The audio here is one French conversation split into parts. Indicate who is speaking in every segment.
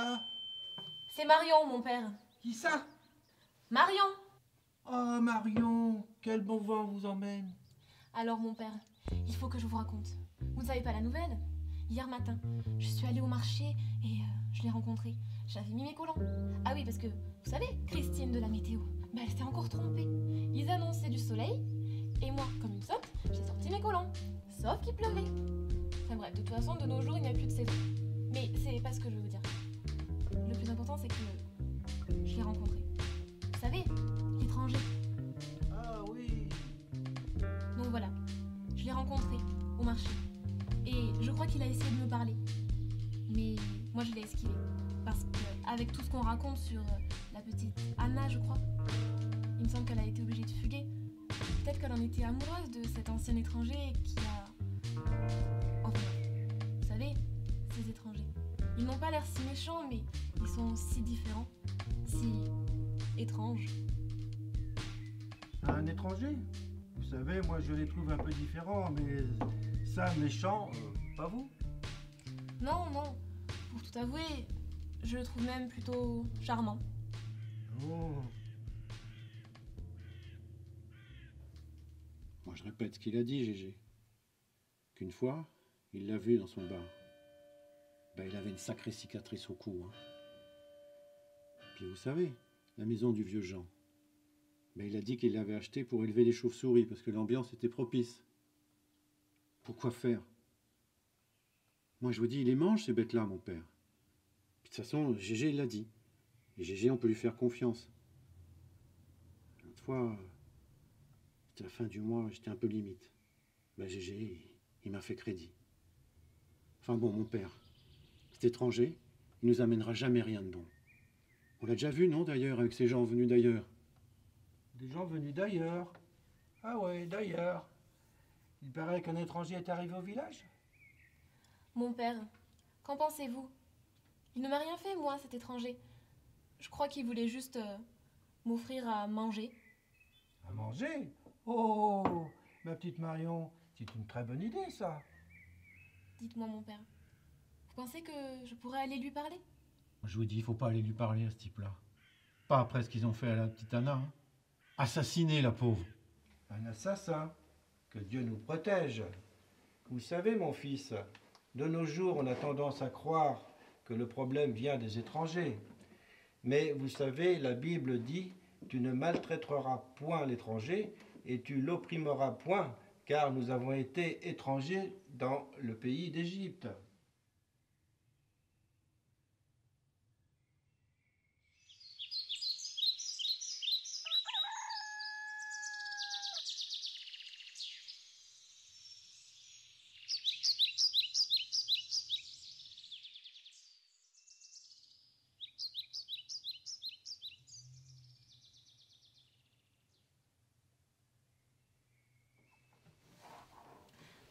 Speaker 1: ça?
Speaker 2: C'est Marion, mon père.
Speaker 1: Qui ça?
Speaker 2: Marion!
Speaker 1: Oh Marion, quel bon vent vous emmène.
Speaker 2: Alors, mon père, il faut que je vous raconte. Vous ne savez pas la nouvelle? Hier matin, je suis allée au marché et je l'ai rencontré. J'avais mis mes collants. Ah oui, parce que, vous savez, Christine de la météo, elle s'est encore trompée. Ils annonçaient du soleil, et moi, comme une sotte, j'ai sorti mes collants. Sauf qu'il pleuvait. Enfin bref, de toute façon, de nos jours, il n'y a plus de saison. Mais c'est pas ce que je veux vous dire. Le plus important, c'est que je l'ai rencontré. Vous savez, l'étranger.
Speaker 1: Ah oui.
Speaker 2: Donc voilà, je l'ai rencontré au marché. Et je crois qu'il a essayé de me parler. Mais moi, je l'ai esquivé. Parce qu'avec tout ce qu'on raconte sur la petite Anna, je crois, il me semble qu'elle a été obligée de fuguer. Peut-être qu'elle en était amoureuse de cet ancien étranger qui a... Enfin, vous savez, ces étrangers. Ils n'ont pas l'air si méchants, mais ils sont si différents, si étranges.
Speaker 1: Un étranger? Vous savez, moi je les trouve un peu différents, mais ça, méchant, pas vous?
Speaker 2: Non, non, pour tout avouer, je le trouve même plutôt charmant.
Speaker 1: Oh.
Speaker 3: Moi, je répète ce qu'il a dit, Gégé. Qu'une fois, il l'a vu dans son bar. Ben, il avait une sacrée cicatrice au cou. Hein. Puis vous savez, la maison du vieux Jean. Ben, il a dit qu'il l'avait achetée pour élever les chauves-souris, parce que l'ambiance était propice. Pourquoi faire? Moi, je vous dis, il les mange, ces bêtes-là, mon père. Puis, de toute façon, Gégé, il l'a dit. Et Gégé, on peut lui faire confiance. L'autre fois, c'était la fin du mois, j'étais un peu limite. Ben, Gégé, il m'a fait crédit. Enfin bon, mon père, cet étranger, il nous amènera jamais rien de bon. On l'a déjà vu, non, d'ailleurs, avec ces gens venus d'ailleurs.
Speaker 1: Des gens venus d'ailleurs. Ah ouais, d'ailleurs. Il paraît qu'un étranger est arrivé au village.
Speaker 2: Mon père, qu'en pensez-vous? Il ne m'a rien fait, moi, cet étranger. Je crois qu'il voulait juste m'offrir à manger.
Speaker 1: À manger? Oh, ma petite Marion, c'est une très bonne idée, ça.
Speaker 2: Dites-moi, mon père, vous pensez que je pourrais aller lui parler?
Speaker 3: Je vous dis, il faut pas aller lui parler à ce type-là. Pas après ce qu'ils ont fait à la petite Anna. Hein. Assassiner la pauvre.
Speaker 1: Un assassin. Que Dieu nous protège. Vous savez, mon fils, de nos jours, on a tendance à croire que le problème vient des étrangers. Mais vous savez, la Bible dit, tu ne maltraiteras point l'étranger et tu l'opprimeras point, car nous avons été étrangers dans le pays d'Égypte.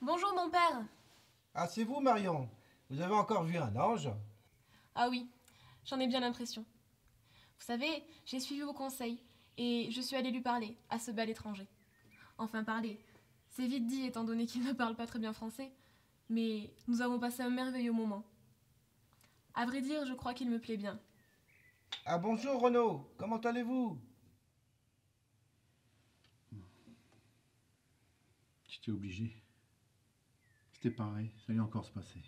Speaker 2: Bonjour, mon père.
Speaker 1: Ah, c'est vous, Marion. Vous avez encore vu un ange?
Speaker 2: Ah oui, j'en ai bien l'impression. Vous savez, j'ai suivi vos conseils et je suis allée lui parler, à ce bel étranger. Enfin, parler. C'est vite dit étant donné qu'il ne parle pas très bien français, mais nous avons passé un merveilleux moment. À vrai dire, je crois qu'il me plaît bien.
Speaker 1: Ah, bonjour, Renaud. Comment allez-vous?
Speaker 3: J'étais obligé. C'était pareil, ça allait encore se passer.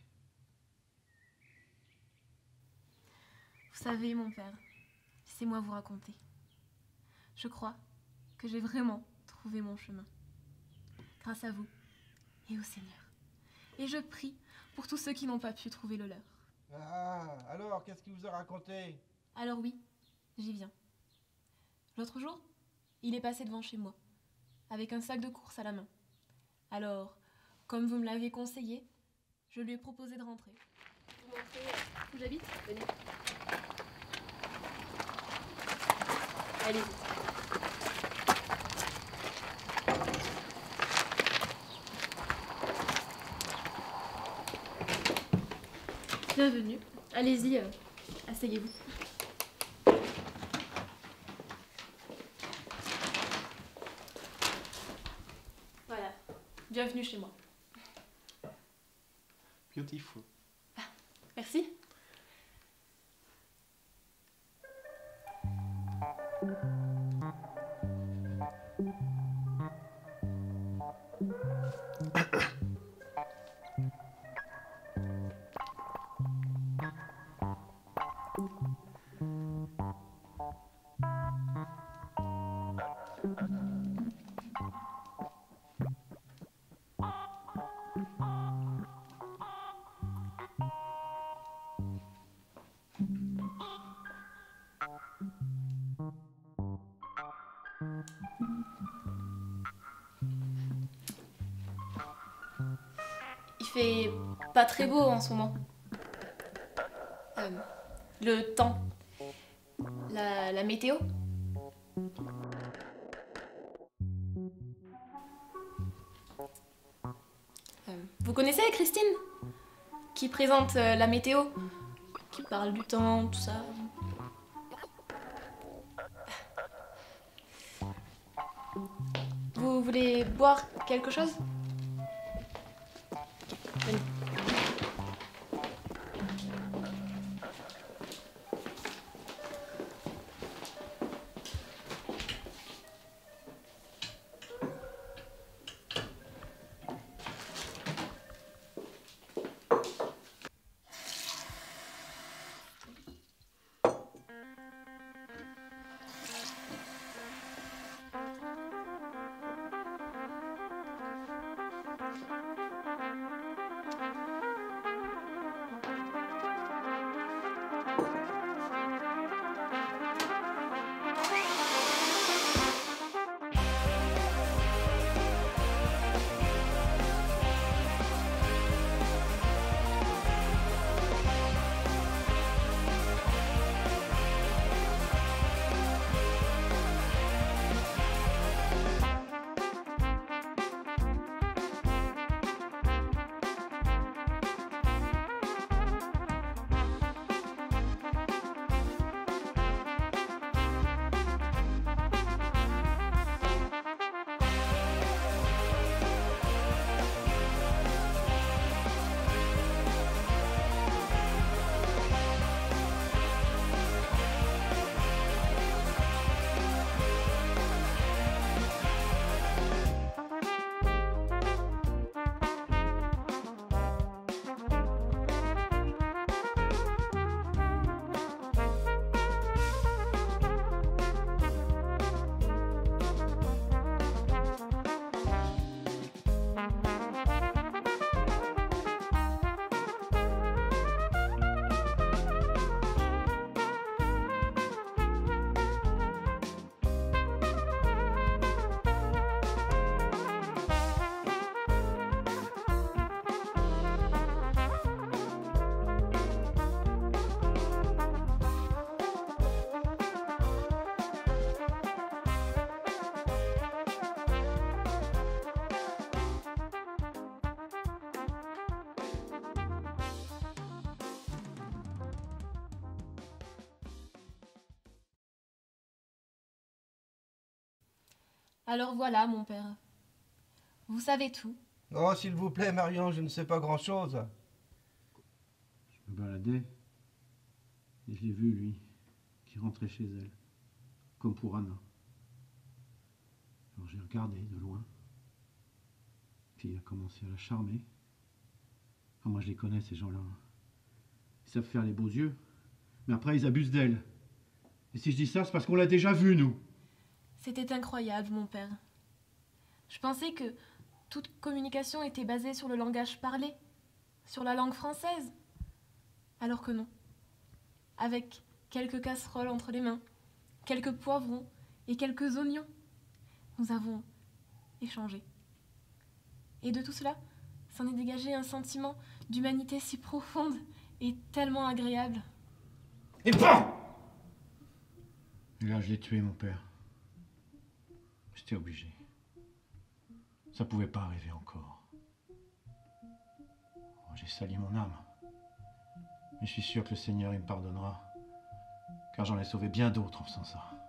Speaker 2: Vous savez, mon père, laissez-moi vous raconter. Je crois que j'ai vraiment trouvé mon chemin. Grâce à vous et au Seigneur. Et je prie pour tous ceux qui n'ont pas pu trouver le leur.
Speaker 1: Ah, alors, qu'est-ce qu'il vous a raconté?
Speaker 2: Alors oui, j'y viens. L'autre jour, il est passé devant chez moi, avec un sac de courses à la main. Alors, comme vous me l'avez conseillé, je lui ai proposé de rentrer. Vous montrez où j'habite? Venez. Allez-y. Bienvenue. Allez-y, asseyez-vous. Voilà. Bienvenue chez moi.
Speaker 3: Beautiful.
Speaker 2: Merci. Il fait pas très beau en ce moment. Le temps. La météo. Vous connaissez Christine? Qui présente la météo? Qui parle du temps, tout ça. Vous voulez boire quelque chose? Venez. Alors voilà, mon père. Vous savez tout.
Speaker 1: Oh, s'il vous plaît, Marion, je ne sais pas grand-chose.
Speaker 3: Je me baladais et je l'ai vu, lui, qui rentrait chez elle, comme pour Anna. Alors j'ai regardé de loin, puis il a commencé à la charmer. Ah, moi je les connais, ces gens-là. Ils savent faire les beaux yeux, mais après ils abusent d'elle. Et si je dis ça, c'est parce qu'on l'a déjà vu, nous.
Speaker 2: C'était incroyable, mon père. Je pensais que toute communication était basée sur le langage parlé, sur la langue française. Alors que non. Avec quelques casseroles entre les mains, quelques poivrons et quelques oignons, nous avons échangé. Et de tout cela, s'en est dégagé un sentiment d'humanité si profonde et tellement agréable.
Speaker 3: Et bon! Et là, je l'ai tué, mon père. J'étais obligé. Ça pouvait pas arriver encore. Oh, j'ai sali mon âme. Mais je suis sûr que le Seigneur, il me pardonnera. Car j'en ai sauvé bien d'autres en faisant ça.